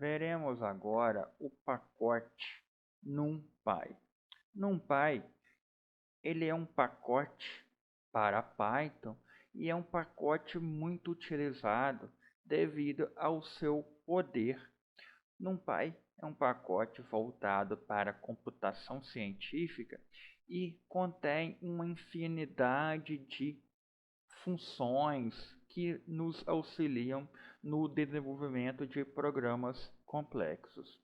Veremos agora o pacote NumPy. NumPy ele é um pacote para Python e é um pacote muito utilizado devido ao seu poder. NumPy é um pacote voltado para computação científica e contém uma infinidade de funções que nos auxiliam no desenvolvimento de programas complexos.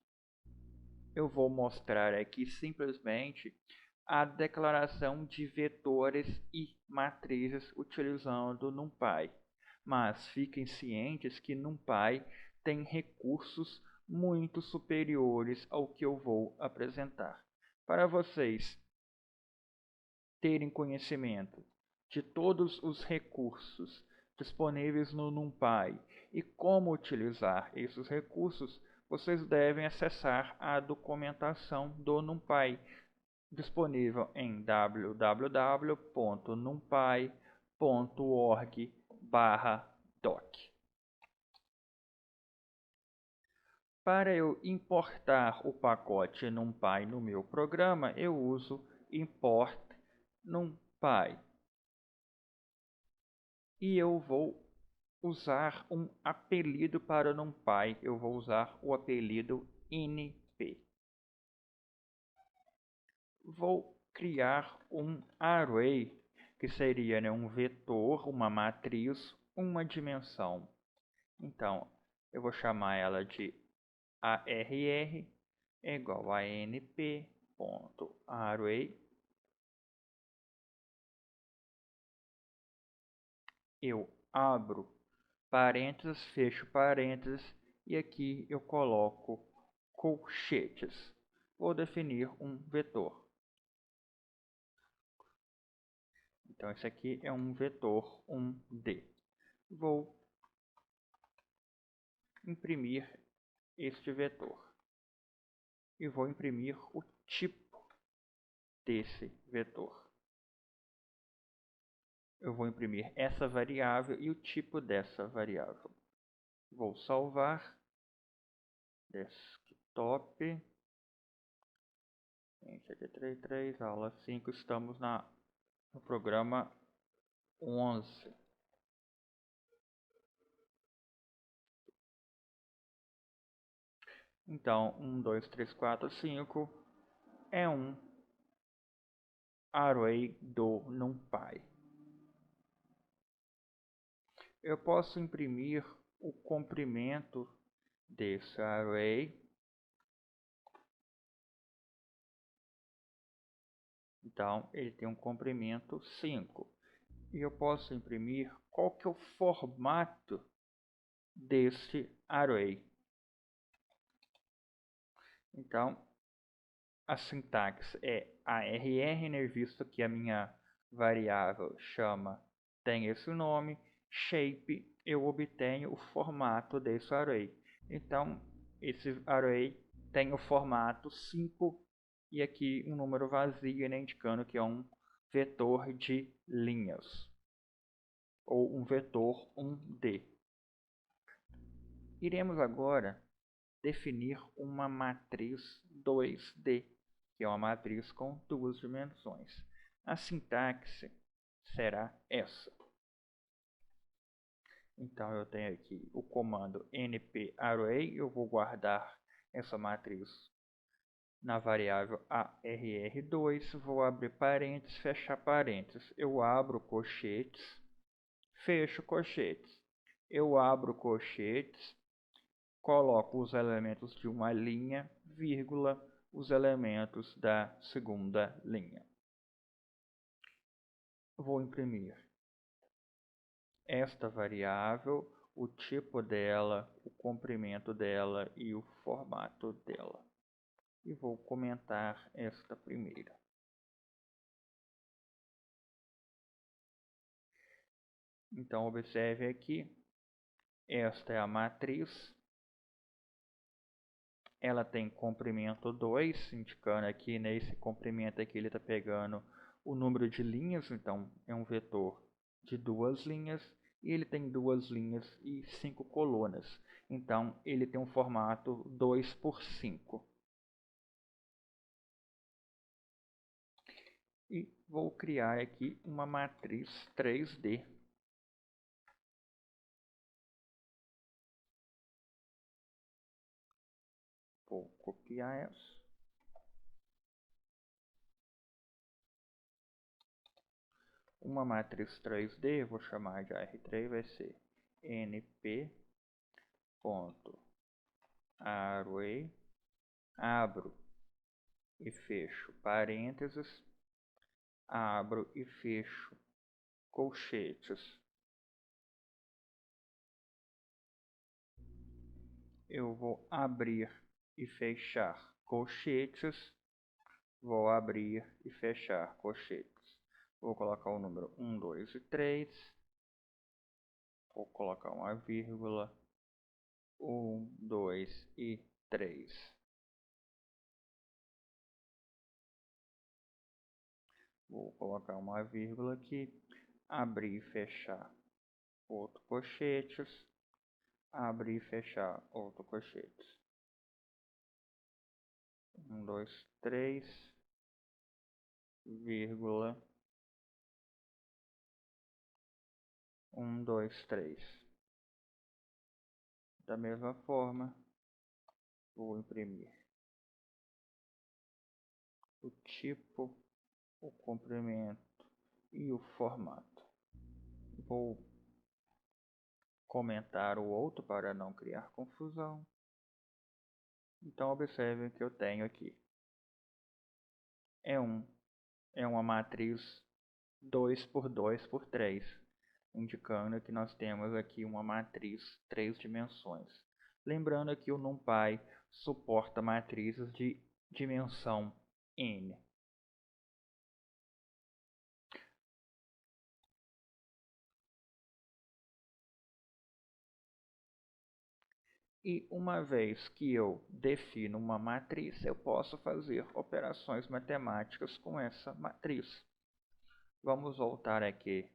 Eu vou mostrar aqui simplesmente a declaração de vetores e matrizes utilizando NumPy, mas fiquem cientes que NumPy tem recursos muito superiores ao que eu vou apresentar. Para vocês terem conhecimento de todos os recursos disponíveis no NumPy e como utilizar esses recursos, vocês devem acessar a documentação do NumPy, disponível em www.numpy.org/doc. Para eu importar o pacote NumPy no meu programa, eu uso import NumPy. E eu vou usar um apelido para o NumPy. Eu vou usar o apelido np. Vou criar um array, que seria um vetor, uma matriz, uma dimensão. Então, eu vou chamar ela de arr igual a np.array. Eu abro parênteses, fecho parênteses e aqui eu coloco colchetes. Vou definir um vetor. Então esse aqui é um vetor 1D. Vou imprimir este vetor e vou imprimir o tipo desse vetor. Eu vou imprimir essa variável e o tipo dessa variável. Vou salvar. Desktop. 733, aula 5. Estamos no programa 11. Então, 1, 2, 3, 4, 5 é um array do NumPy. Eu posso imprimir o comprimento desse array. Então, ele tem um comprimento 5. E eu posso imprimir qual que é o formato desse array. Então, a sintaxe é arr, né, visto que a minha variável tem esse nome. Shape, eu obtenho o formato desse array. Então, esse array tem o formato 5 e aqui um número vazio, né, indicando que é um vetor de linhas ou um vetor 1D. Iremos agora definir uma matriz 2D, que é uma matriz com duas dimensões. A sintaxe será essa. Então eu tenho aqui o comando nparray, eu vou guardar essa matriz na variável arr2, vou abrir parênteses, fechar parênteses. Eu abro colchetes, fecho colchetes. Eu abro colchetes, coloco os elementos de uma linha, vírgula, os elementos da segunda linha. Vou imprimir esta variável, o tipo dela, o comprimento dela e o formato dela. E vou comentar esta primeira. Então, observe aqui, esta é a matriz. Ela tem comprimento 2, indicando aqui nesse comprimento aqui ele está pegando o número de linhas, então é um vetor de 2 linhas, e ele tem 2 linhas e 5 colunas. Então, ele tem um formato 2×5. E vou criar aqui uma matriz 3D. Vou copiar essa. Uma matriz 3D, vou chamar de R3, vai ser np.array, abro e fecho parênteses, abro e fecho colchetes. Eu vou abrir e fechar colchetes, vou abrir e fechar colchetes. Vou colocar o número 1, 2 e 3. Vou colocar uma vírgula. 1, 2 e 3. Vou colocar uma vírgula aqui. Abrir e fechar outro colchetes. Abrir e fechar outro colchetes. 1, 2, 3. Vírgula. 1, 2, 3. Da mesma forma, vou imprimir o tipo, o comprimento e o formato. Vou comentar o outro para não criar confusão. Então observem que eu tenho aqui. É uma matriz 2×2×3, indicando que nós temos aqui uma matriz 3 dimensões. Lembrando que o NumPy suporta matrizes de dimensão n. E uma vez que eu defino uma matriz, eu posso fazer operações matemáticas com essa matriz. Vamos voltar aqui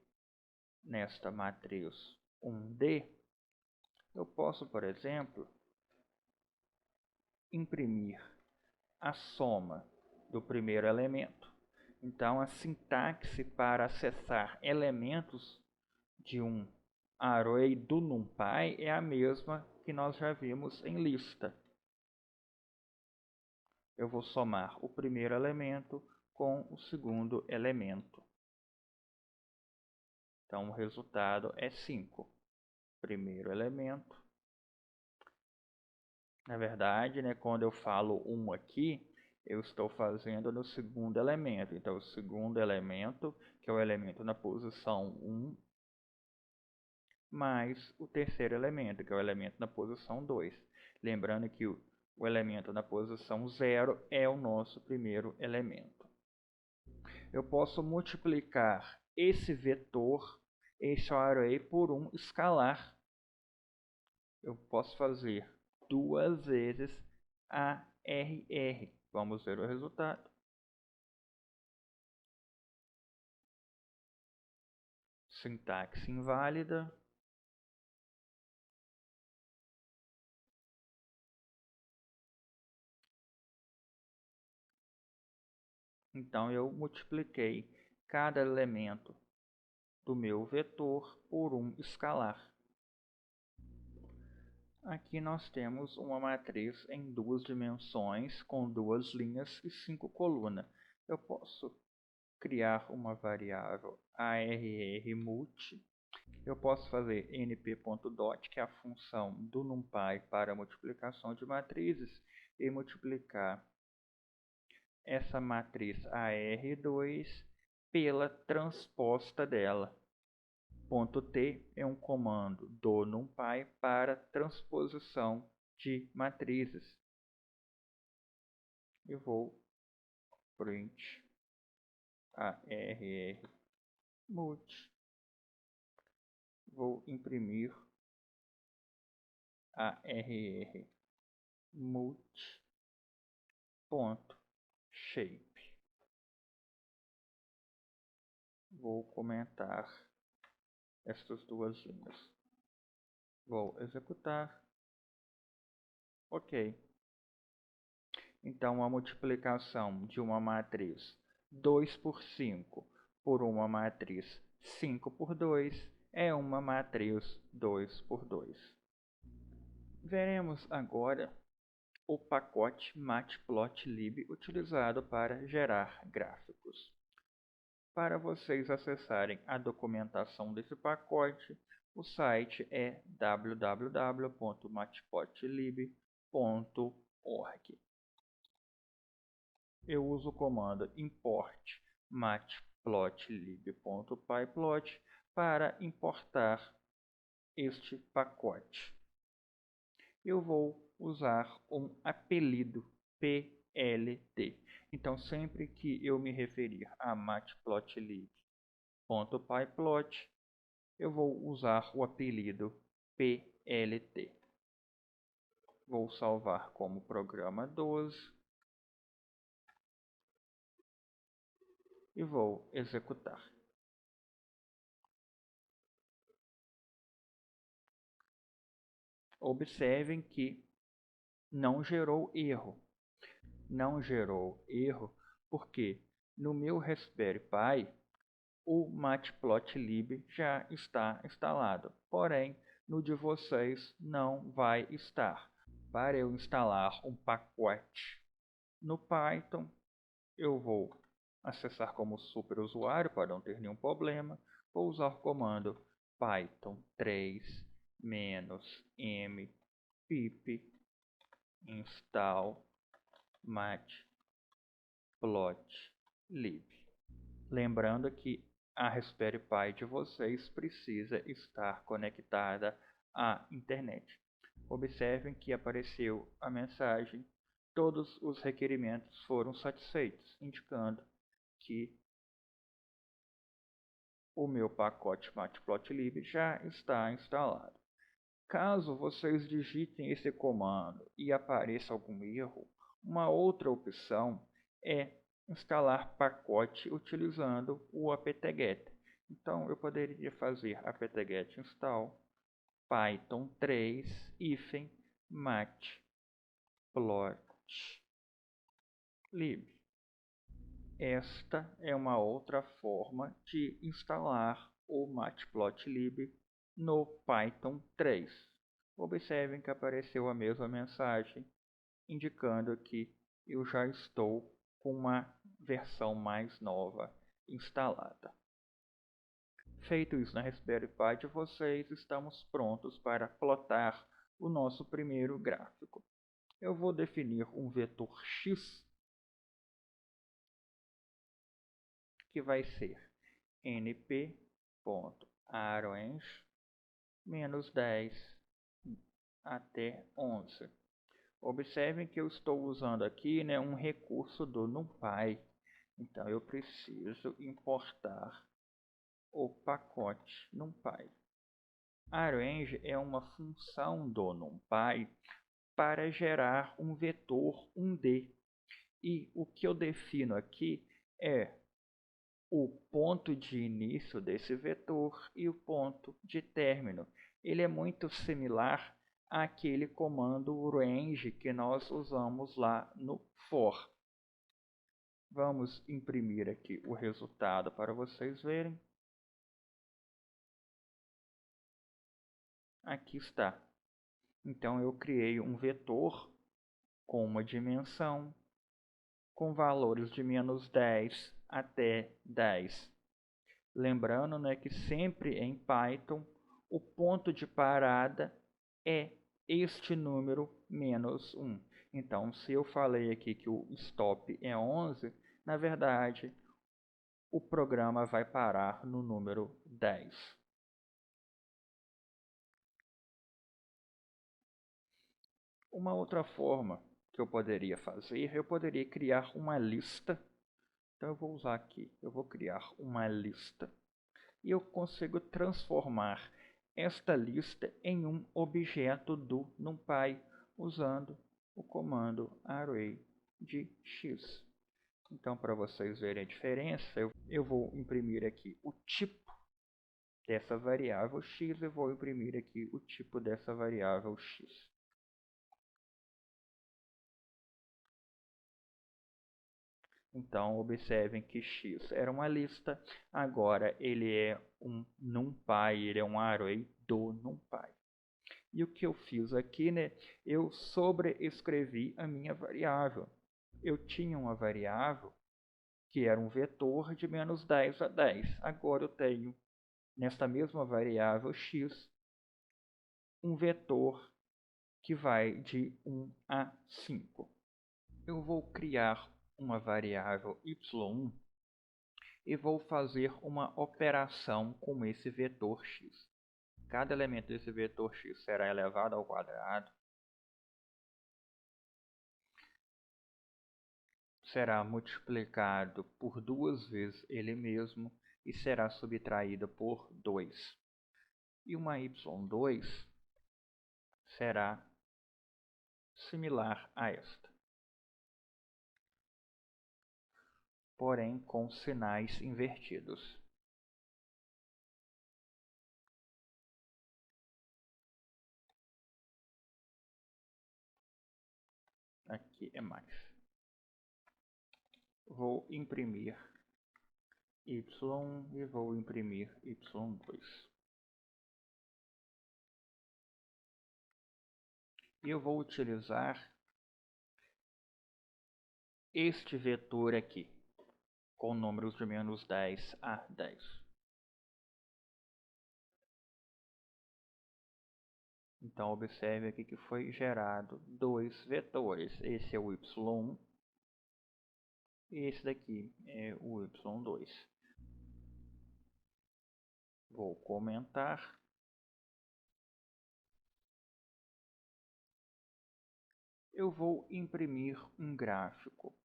nesta matriz 1D. Eu posso, por exemplo, imprimir a soma do primeiro elemento. Então, a sintaxe para acessar elementos de um array do NumPy é a mesma que nós já vimos em lista. Eu vou somar o primeiro elemento com o segundo elemento. Então, o resultado é 5. Primeiro elemento. Na verdade, quando eu falo 1 aqui, eu estou fazendo no segundo elemento. Então, o segundo elemento, que é o elemento na posição 1, mais o terceiro elemento, que é o elemento na posição 2. Lembrando que o elemento na posição 0 é o nosso primeiro elemento. Eu posso multiplicar esse vetor, esse array, por um escalar. Eu posso fazer 2 vezes ARR. Vamos ver o resultado. Sintaxe inválida. Então, eu multipliquei cada elemento do meu vetor por um escalar. Aqui nós temos uma matriz em 2 dimensões, com 2 linhas e 5 colunas. Eu posso criar uma variável arrmult. Eu posso fazer np.dot, que é a função do NumPy para multiplicação de matrizes, e multiplicar essa matriz AR2 pela transposta dela. .t é um comando do NumPy para transposição de matrizes. E vou print arr multi. Vou imprimir arr multi ponto shape. Vou comentar estas duas linhas. Vou executar. Ok. Então, a multiplicação de uma matriz 2 por 5 por uma matriz 5 por 2 é uma matriz 2 por 2. Veremos agora o pacote Matplotlib utilizado para gerar gráficos. Para vocês acessarem a documentação desse pacote, o site é www.matplotlib.org. Eu uso o comando import matplotlib.pyplot para importar este pacote. Eu vou usar um apelido PLT. Então, sempre que eu me referir a matplotlib.pyplot, eu vou usar o apelido PLT. Vou salvar como programa 12 e vou executar. Observem que não gerou erro. Não gerou erro porque no meu Raspberry Pi o Matplotlib já está instalado. Porém, no de vocês não vai estar. Para eu instalar um pacote no Python, eu vou acessar como superusuário para não ter nenhum problema. Vou usar o comando python 3-m pip install matplotlib. Lembrando que a Raspberry Pi de vocês precisa estar conectada à internet. Observem que apareceu a mensagem: todos os requerimentos foram satisfeitos, indicando que o meu pacote Matplotlib já está instalado. Caso vocês digitem esse comando e apareça algum erro, uma outra opção é instalar pacote utilizando o apt-get. Então eu poderia fazer apt-get install python 3 matplotlib. Esta é uma outra forma de instalar o Matplotlib no Python 3. Observem que apareceu a mesma mensagem, indicando que eu já estou com uma versão mais nova instalada. Feito isso na Raspberry Pi de vocês, estamos prontos para plotar o nosso primeiro gráfico. Eu vou definir um vetor x que vai ser np.arange menos 10 até 11. Observem que eu estou usando aqui um recurso do NumPy. Então eu preciso importar o pacote NumPy. Arange é uma função do NumPy para gerar um vetor 1D. E o que eu defino aqui é o ponto de início desse vetor e o ponto de término. Ele é muito similar àquele comando range que nós usamos lá no for. Vamos imprimir aqui o resultado para vocês verem. Aqui está. Então eu criei um vetor com uma dimensão com valores de menos 10 até 10. Lembrando, que sempre em Python o ponto de parada é este número menos 1. Então, se eu falei aqui que o stop é 11, na verdade o programa vai parar no número 10. Uma outra forma que eu poderia fazer, eu poderia criar uma lista. Então eu vou usar aqui, eu vou criar uma lista e eu consigo transformar esta lista em um objeto do NumPy usando o comando array de x. Então, para vocês verem a diferença, eu vou imprimir aqui o tipo dessa variável x e vou imprimir aqui o tipo dessa variável x. Então, observem que x era uma lista, agora ele é um NumPy, ele é um array do NumPy. E o que eu fiz aqui, né? Eu sobreescrevi a minha variável. Eu tinha uma variável que era um vetor de menos 10 a 10. Agora eu tenho, nesta mesma variável x, um vetor que vai de 1 a 5. Eu vou criar uma variável y1 e vou fazer uma operação com esse vetor x. Cada elemento desse vetor x será elevado ao quadrado, será multiplicado por 2 vezes ele mesmo e será subtraído por 2. E uma y2 será similar a esta, porém com sinais invertidos. Aqui é mais. Vou imprimir y1 e vou imprimir y2. E eu vou utilizar este vetor aqui, com números de menos 10 a 10. Então, observe aqui que foi gerado dois vetores. Esse é o y1 e esse daqui é o y2. Vou comentar. Eu vou imprimir um gráfico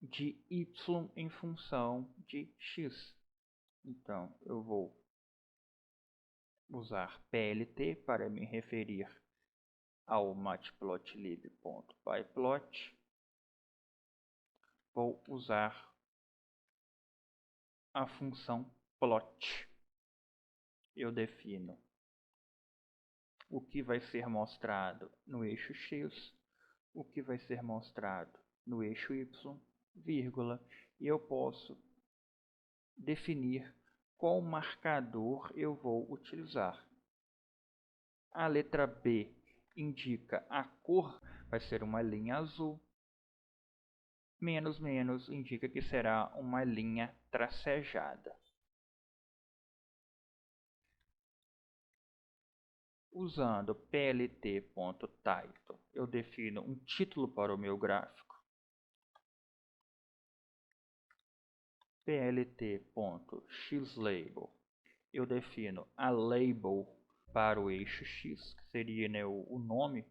de y em função de x. Então, eu vou usar PLT para me referir ao matplotlib.pyplot. Vou usar a função plot. Eu defino o que vai ser mostrado no eixo x, o que vai ser mostrado no eixo y, vírgula, e eu posso definir qual marcador eu vou utilizar. A letra B indica a cor, vai ser uma linha azul. Menos menos indica que será uma linha tracejada. Usando plt.title, eu defino um título para o meu gráfico. plt.xlabel, eu defino a label para o eixo x, que seria, né, o nome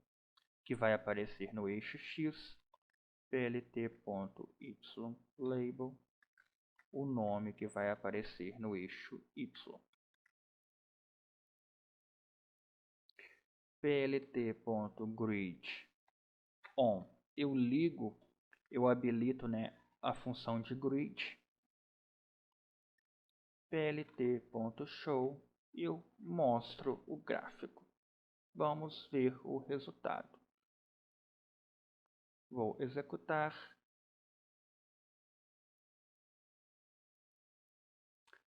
que vai aparecer no eixo x. plt.ylabel, o nome que vai aparecer no eixo y. plt.grid.on, eu habilito, né, a função de grid. plt.show, eu mostro o gráfico. Vamos ver o resultado. Vou executar.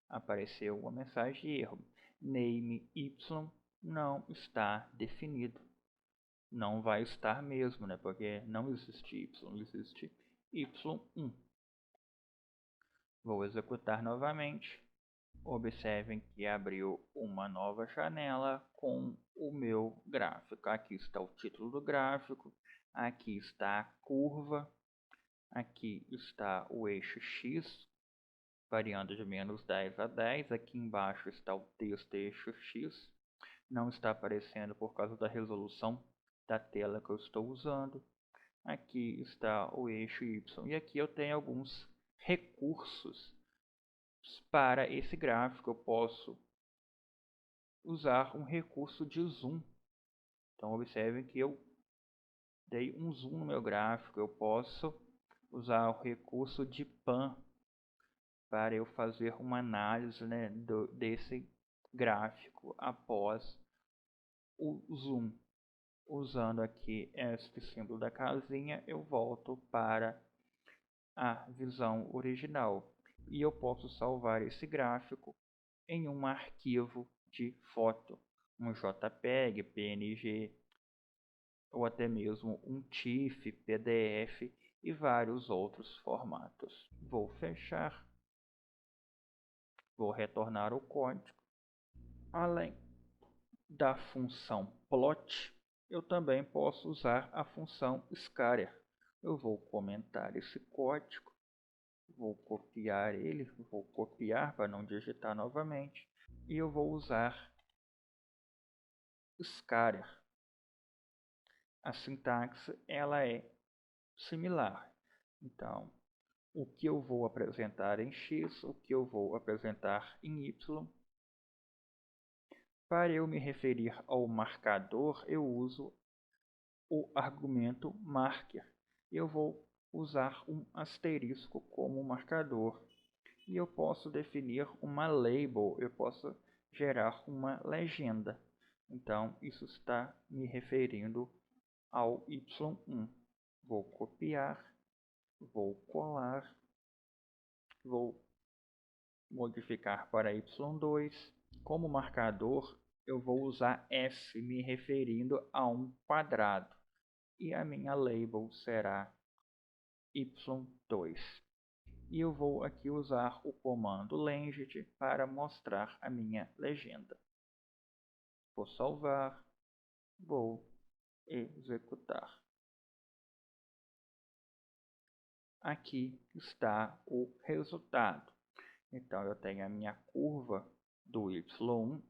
Apareceu uma mensagem de erro. Name y não está definido. Não vai estar mesmo, né? Porque não existe y, existe y1. Vou executar novamente. Observem que abriu uma nova janela com o meu gráfico. Aqui está o título do gráfico, aqui está a curva, aqui está o eixo x, variando de menos 10 a 10. Aqui embaixo está o texto eixo x. Não está aparecendo por causa da resolução da tela que eu estou usando. Aqui está o eixo y. E aqui eu tenho alguns recursos para esse gráfico. Eu posso usar um recurso de zoom. Então observem que eu dei um zoom no meu gráfico. Eu posso usar o recurso de pan para eu fazer uma análise, né, desse gráfico após o zoom. Usando aqui este símbolo da casinha, eu volto para a visão original. E eu posso salvar esse gráfico em um arquivo de foto, um JPEG, PNG, ou até mesmo um TIFF, PDF e vários outros formatos. Vou fechar, vou retornar o código. Além da função plot, eu também posso usar a função scatter. Eu vou comentar esse código, vou copiar ele, vou copiar para não digitar novamente, e eu vou usar scatter. A sintaxe ela é similar. Então, o que eu vou apresentar em x, o que eu vou apresentar em y. Para eu me referir ao marcador, eu uso o argumento marker. Eu vou usar um asterisco como marcador. E eu posso definir uma label, eu posso gerar uma legenda. Então, isso está me referindo ao y1. Vou copiar, vou colar, vou modificar para y2. Como marcador, eu vou usar S me referindo a um quadrado. E a minha label será y2. E eu vou aqui usar o comando legend para mostrar a minha legenda. Vou salvar, vou executar. Aqui está o resultado. Então eu tenho a minha curva do y1.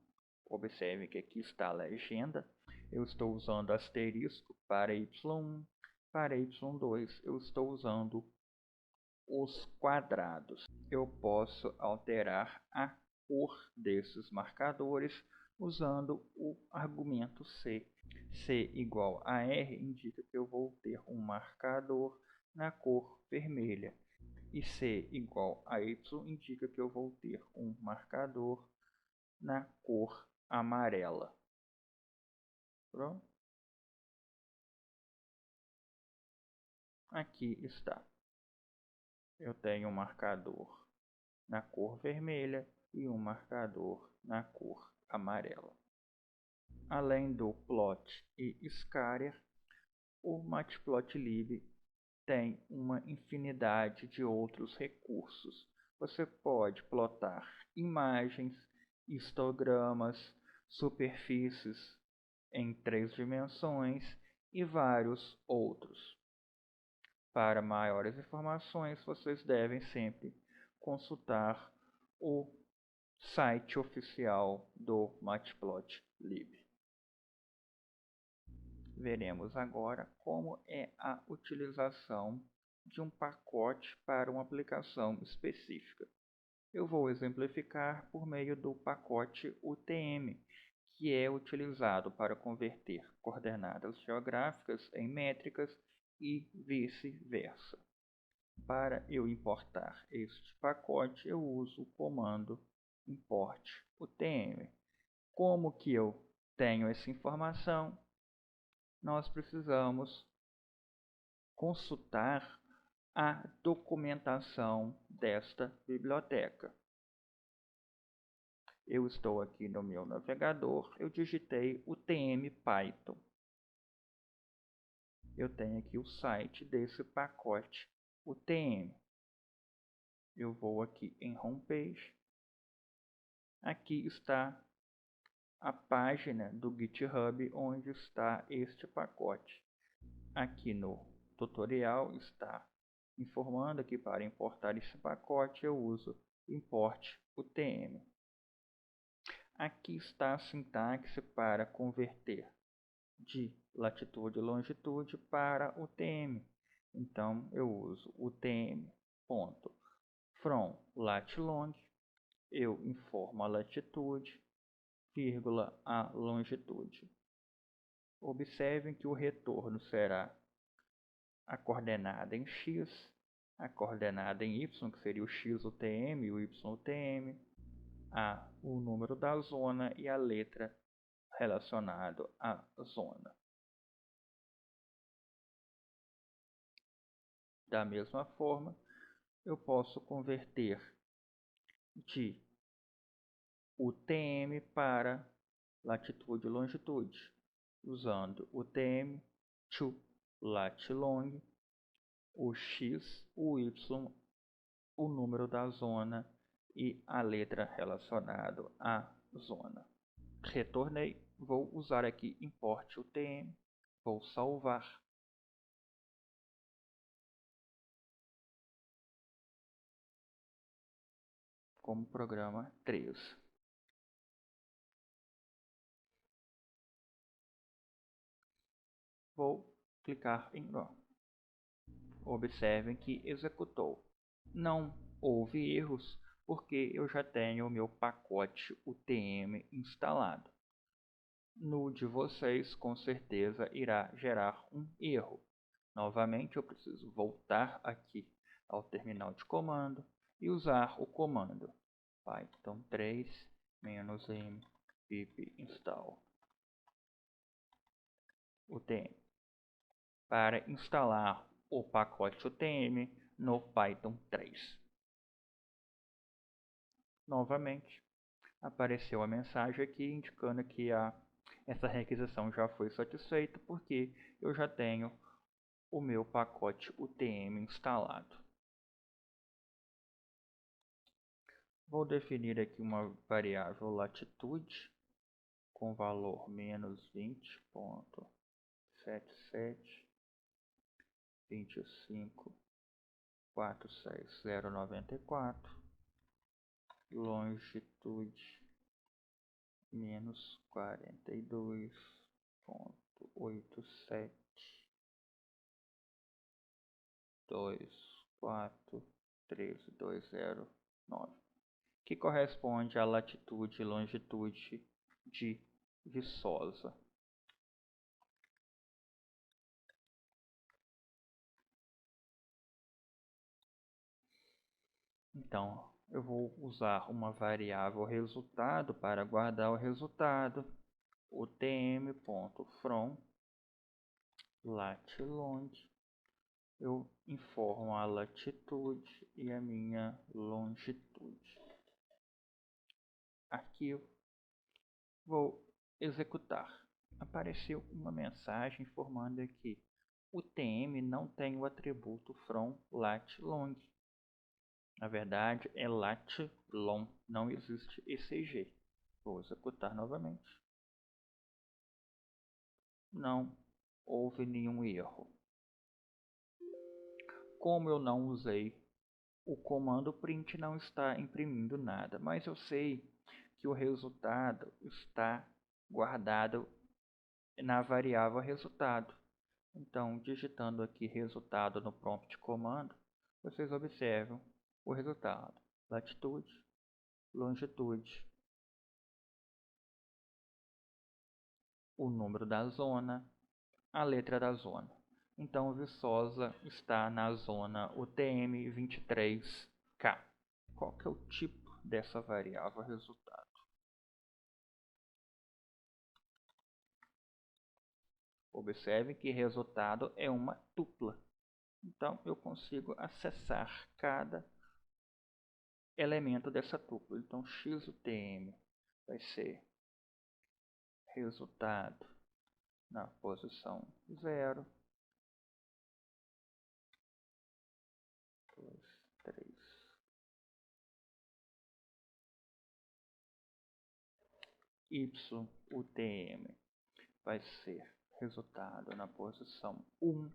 Observe que aqui está a legenda. Eu estou usando asterisco para y1. Para y2 eu estou usando os quadrados. Eu posso alterar a cor desses marcadores usando o argumento C. C igual a R indica que eu vou ter um marcador na cor vermelha. E C igual a Y indica que eu vou ter um marcador na cor amarela. Pronto. Aqui está. Eu tenho um marcador na cor vermelha e um marcador na cor amarela. Além do plot e scatter, o Matplotlib tem uma infinidade de outros recursos. Você pode plotar imagens, histogramas, superfícies em 3 dimensões e vários outros. Para maiores informações, vocês devem sempre consultar o site oficial do Matplotlib. Veremos agora como é a utilização de um pacote para uma aplicação específica. Eu vou exemplificar por meio do pacote UTM, que é utilizado para converter coordenadas geográficas em métricas e vice-versa. Para eu importar este pacote, eu uso o comando import UTM. Como que eu tenho essa informação? Nós precisamos consultar a documentação desta biblioteca. Eu estou aqui no meu navegador, eu digitei UTM Python. Eu tenho aqui o site desse pacote UTM. Eu vou aqui em Homepage. Aqui está a página do GitHub onde está este pacote. Aqui no tutorial está informando que para importar esse pacote eu uso import UTM. Aqui está a sintaxe para converter de latitude e longitude para UTM. Então eu uso UTM.from lat_long, eu informo a latitude, vírgula, a longitude. Observem que o retorno será a coordenada em x, a coordenada em y, que seria o x UTM e o y UTM, o número da zona e a letra relacionado à zona. Da mesma forma, eu posso converter de UTM para latitude e longitude, usando o TM, to lat long, o X, o Y, o número da zona e a letra relacionada à zona. Retornei, vou usar aqui import UTM, vou salvar. Como programa 3. Vou clicar em Run. Observem que executou. Não houve erros porque eu já tenho o meu pacote UTM instalado. No de vocês, com certeza, irá gerar um erro. Novamente, eu preciso voltar aqui ao terminal de comando e usar o comando python 3 -m pip install UTM para instalar o pacote UTM no Python 3. Novamente, apareceu a mensagem aqui indicando que essa requisição já foi satisfeita porque eu já tenho o meu pacote UTM instalado. Vou definir aqui uma variável latitude com valor menos 20.7725.46094, longitude menos 42.8724.13209, que corresponde à latitude e longitude de Viçosa. Então, eu vou usar uma variável resultado para guardar o resultado. UTM.from lat_long. Eu informo a latitude e a minha longitude. Arquivo. Vou executar. Apareceu uma mensagem informando que o TM não tem o atributo from lat_long. Na verdade, é lat_long, não existe ECG. Vou executar novamente. Não houve nenhum erro. Como eu não usei o comando print, não está imprimindo nada, mas eu sei que o resultado está guardado na variável resultado. Então, digitando aqui resultado no prompt de comando, vocês observam o resultado: latitude, longitude, o número da zona, a letra da zona. Então, Viçosa está na zona UTM 23K. Qual que é o tipo dessa variável resultado? Observe que resultado é uma tupla. Então, eu consigo acessar cada elemento dessa tupla. Então, XUTM vai ser resultado na posição 0, 2, 3. YUTM vai ser resultado na posição 1.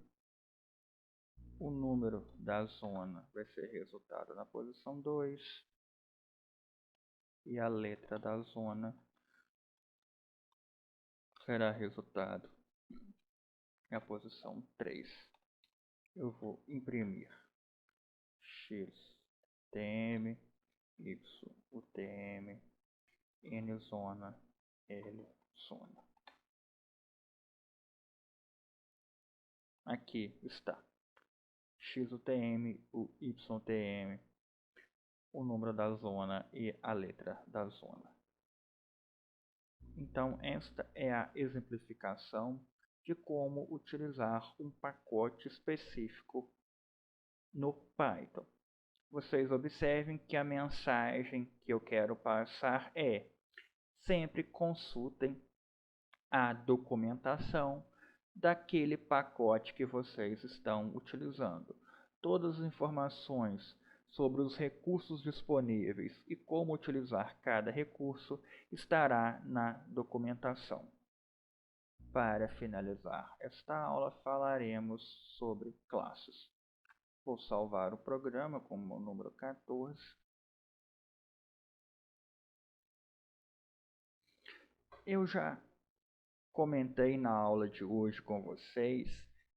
O número da zona vai ser resultado na posição 2. E a letra da zona será resultado na posição 3. Eu vou imprimir XTM, YUTM, N zona, L zona. Aqui está XUTM, o YTM, o número da zona e a letra da zona. Então, esta é a exemplificação de como utilizar um pacote específico no Python. vocês observem que a mensagem que eu quero passar é: sempre consultem a documentação daquele pacote que vocês estão utilizando. Todas as informações sobre os recursos disponíveis e como utilizar cada recurso estará na documentação. Para finalizar esta aula, falaremos sobre classes. Vou salvar o programa como número 14. Eu já comentei na aula de hoje com vocês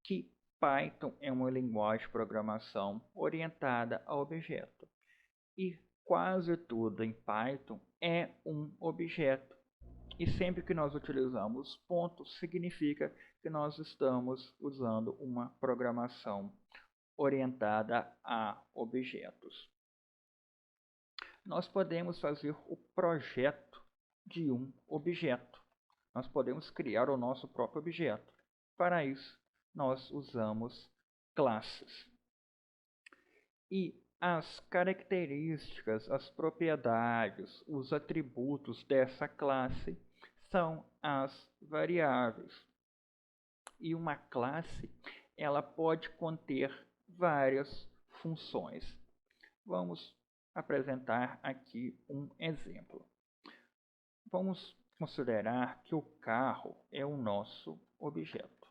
que Python é uma linguagem de programação orientada a objeto. E quase tudo em Python é um objeto. E sempre que nós utilizamos ponto, significa que nós estamos usando uma programação orientada a objetos. Nós podemos fazer o projeto de um objeto. Nós podemos criar o nosso próprio objeto. Para isso, nós usamos classes. E as características, as propriedades, os atributos dessa classe são as variáveis. E uma classe, ela pode conter várias funções. Vamos apresentar aqui um exemplo. Vamos considerar que o carro é o nosso objeto.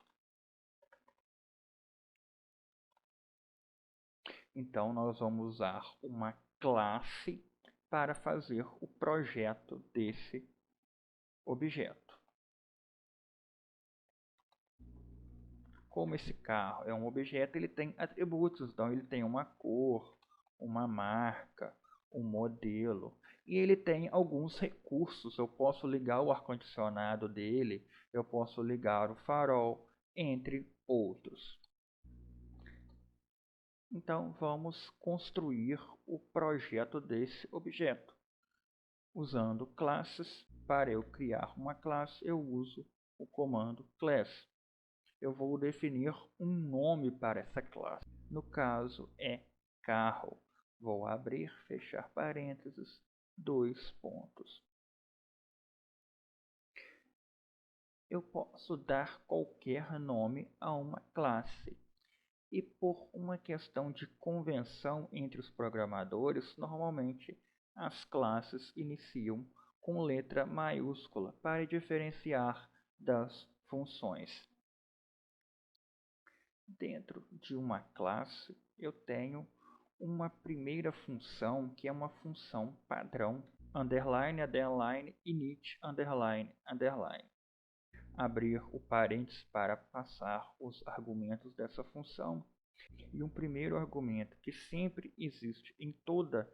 Então, nós vamos usar uma classe para fazer o projeto desse objeto. Como esse carro é um objeto, ele tem atributos. Então, ele tem uma cor, uma marca, um modelo. E ele tem alguns recursos. Eu posso ligar o ar-condicionado dele, eu posso ligar o farol, entre outros. Então, vamos construir o projeto desse objeto. Usando classes, para eu criar uma classe, eu uso o comando class. Eu vou definir um nome para essa classe. No caso, é carro. Vou abrir, fechar parênteses, 2 pontos. Eu posso dar qualquer nome a uma classe. E por uma questão de convenção entre os programadores, normalmente as classes iniciam com letra maiúscula para diferenciar das funções. Dentro de uma classe, eu tenho uma primeira função, que é uma função padrão, underline, underline, init, underline, underline. Abrir o parênteses para passar os argumentos dessa função. E um primeiro argumento que sempre existe em toda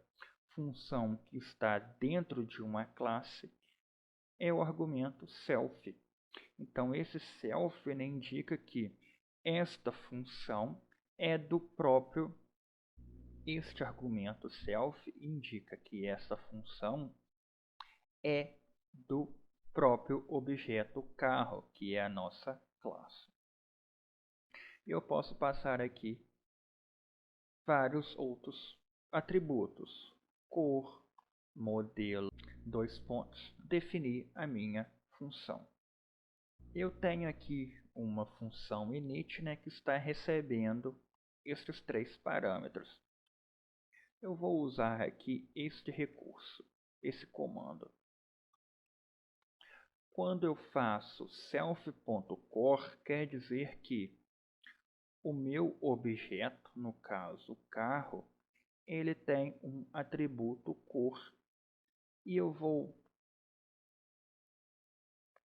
função que está dentro de uma classe é o argumento self. Então, esse self indica que esta função é do próprio. Este argumento self indica que essa função é do próprio objeto carro, que é a nossa classe. E eu posso passar aqui vários outros atributos: cor, modelo, 2 pontos, definir a minha função. Eu tenho aqui uma função init, que está recebendo estes 3 parâmetros. Eu vou usar aqui este recurso, esse comando. Quando eu faço self.core, quer dizer que o meu objeto, no caso o carro, ele tem um atributo cor. E eu vou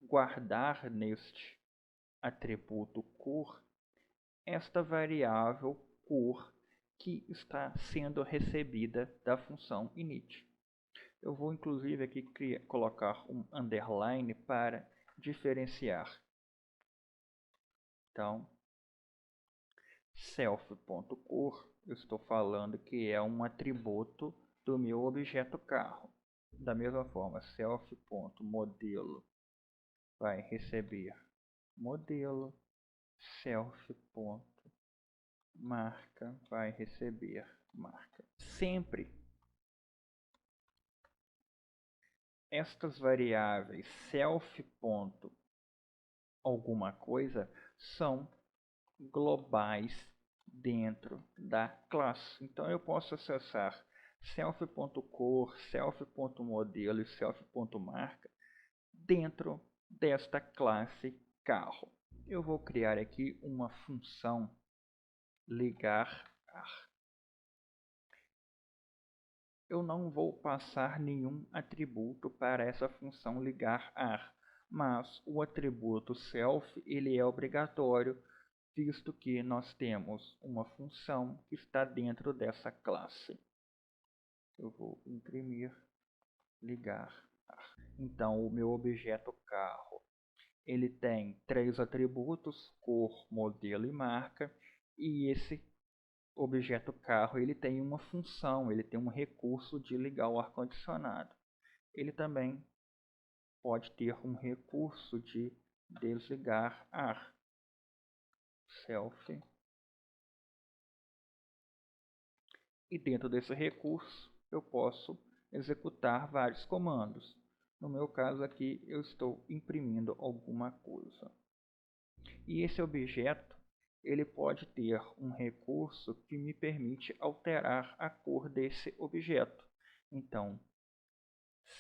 guardar neste atributo cor esta variável cor que está sendo recebida da função init. Eu vou inclusive aqui colocar um underline para diferenciar. Então, self.cor, eu estou falando que é um atributo do meu objeto carro. Da mesma forma, self.modelo vai receber modelo, self.marca vai receber marca. Sempre estas variáveis self ponto alguma coisa são globais dentro da classe. Então eu posso acessar self.cor, self.modelo e self.marca dentro desta classe carro. Eu vou criar aqui uma função ligar ar. Eu não vou passar nenhum atributo para essa função ligar ar, mas o atributo self ele é obrigatório, visto que nós temos uma função que está dentro dessa classe. Eu vou imprimir ligar ar. Então o meu objeto carro ele tem 3 atributos: cor, modelo e marca, e esse objeto carro ele tem uma função, ele tem um recurso de ligar o ar-condicionado. Ele também pode ter um recurso de desligar ar. Self. E dentro desse recurso eu posso executar vários comandos. No meu caso aqui eu estou imprimindo alguma coisa. E esse objeto ele pode ter um recurso que me permite alterar a cor desse objeto. Então,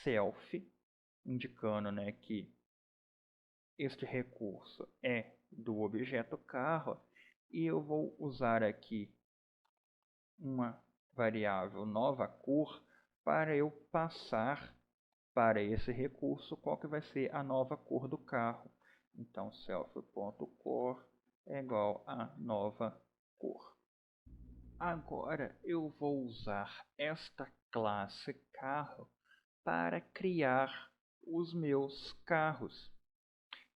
self, indicando, né, que este recurso é do objeto carro, e eu vou usar aqui uma variável nova cor para eu passar para esse recurso qual que vai ser a nova cor do carro. Então, self.cor é igual a nova cor. Agora eu vou usar esta classe carro para criar os meus carros.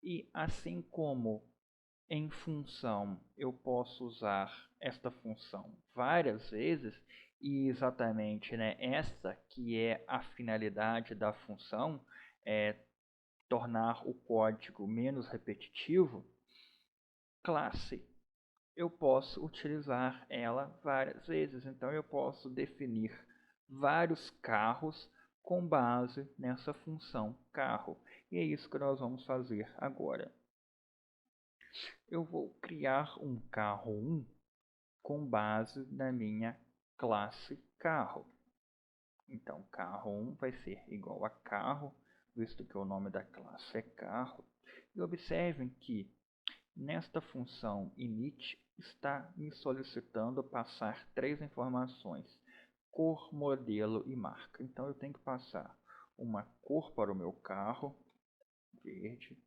E assim como em função eu posso usar esta função várias vezes, e exatamente, né, essa que é a finalidade da função, é tornar o código menos repetitivo, classe eu posso utilizar ela várias vezes. Então eu posso definir vários carros com base nessa função carro. E é isso que nós vamos fazer agora. Eu vou criar um carro 1 com base na minha classe carro. Então carro 1 vai ser igual a carro, visto que o nome da classe é carro. E observem que nesta função init está me solicitando passar 3 informações: cor, modelo e marca. Então eu tenho que passar uma cor para o meu carro, verde,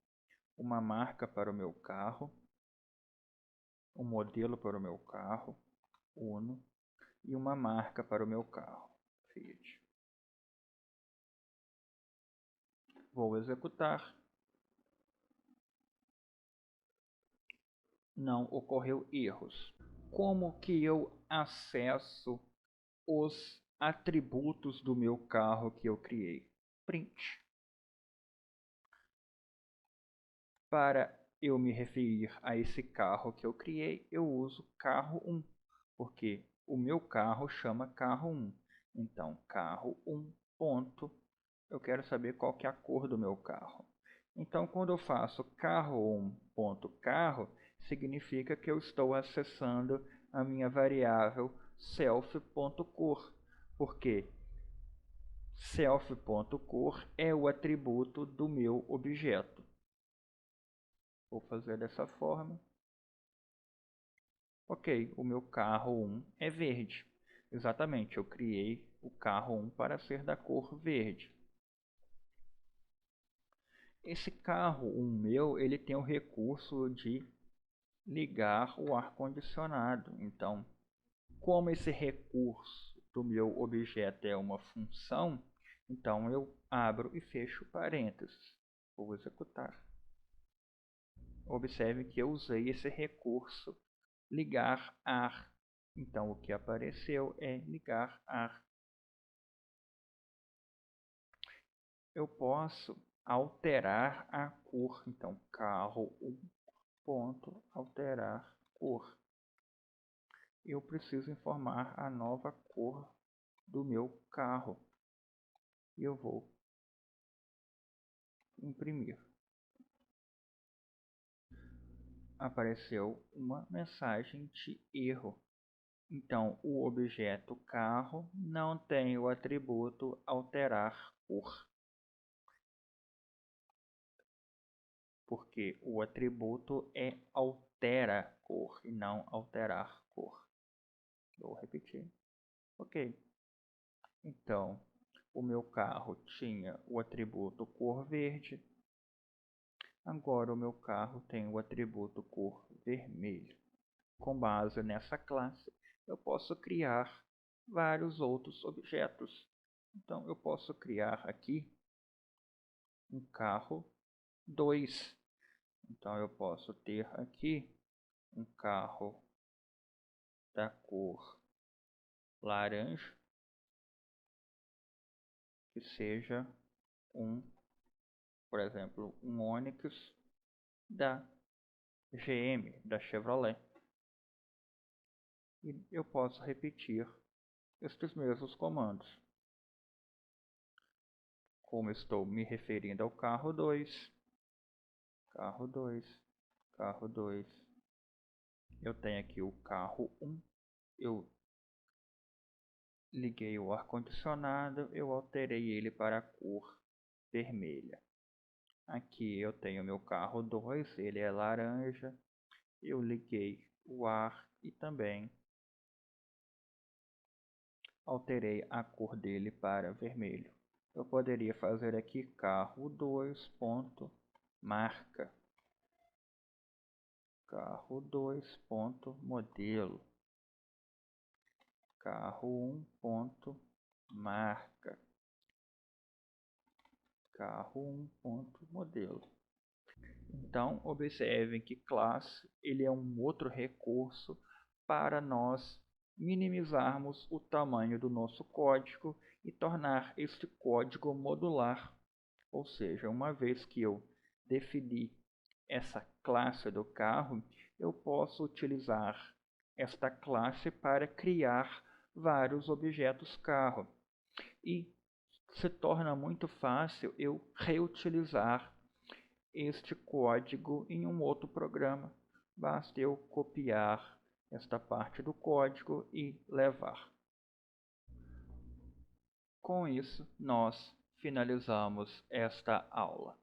uma marca para o meu carro, um modelo para o meu carro, Uno, e uma marca para o meu carro, Fiat. Vou executar. Não ocorreu erros. Como que eu acesso os atributos do meu carro que eu criei? Print. Para eu me referir a esse carro que eu criei, eu uso carro 1, porque o meu carro chama carro 1. Então, carro 1 ponto, eu quero saber qual que é a cor do meu carro. Então, quando eu faço carro 1 ponto carro, significa que eu estou acessando a minha variável self.cor, porque self.cor é o atributo do meu objeto. Vou fazer dessa forma. Ok, o meu carro 1 é verde. Exatamente, eu criei o carro 1 para ser da cor verde. Esse carro 1 meu, ele tem o recurso de ligar o ar-condicionado. Então, como esse recurso do meu objeto é uma função, então eu abro e fecho parênteses. Vou executar. Observe que eu usei esse recurso ligar ar. Então o que apareceu é ligar ar. Eu posso alterar a cor. Então carro 1 ponto alterar cor. eu preciso informar a nova cor do meu carro. E eu vou imprimir. Apareceu uma mensagem de erro. Então, o objeto carro não tem o atributo alterar cor, porque o atributo é altera cor e não alterar cor. Vou repetir. Ok. Então, o meu carro tinha o atributo cor verde. Agora o meu carro tem o atributo cor vermelho. Com base nessa classe, eu posso criar vários outros objetos. Então, eu posso criar aqui um carro 2. Então, eu posso ter aqui um carro da cor laranja, que seja por exemplo, um Onix da GM, da Chevrolet. E eu posso repetir estes mesmos comandos. Como estou me referindo ao carro 2, carro 2, carro 2. Eu tenho aqui o carro 1. Eu liguei o ar-condicionado, eu alterei ele para a cor vermelha. Aqui eu tenho meu carro 2, ele é laranja. Eu liguei o ar e também alterei a cor dele para vermelho. Eu poderia fazer aqui carro 2 ponto marca, carro 2 ponto modelo, carro 1 ponto marca, carro 1 ponto modelo. Então observem que classe ele é um outro recurso para nós minimizarmos o tamanho do nosso código e tornar este código modular. Ou seja, uma vez que eu defini essa classe do carro, eu posso utilizar esta classe para criar vários objetos carro. E se torna muito fácil eu reutilizar este código em um outro programa. Basta eu copiar esta parte do código e levar. Com isso, nós finalizamos esta aula.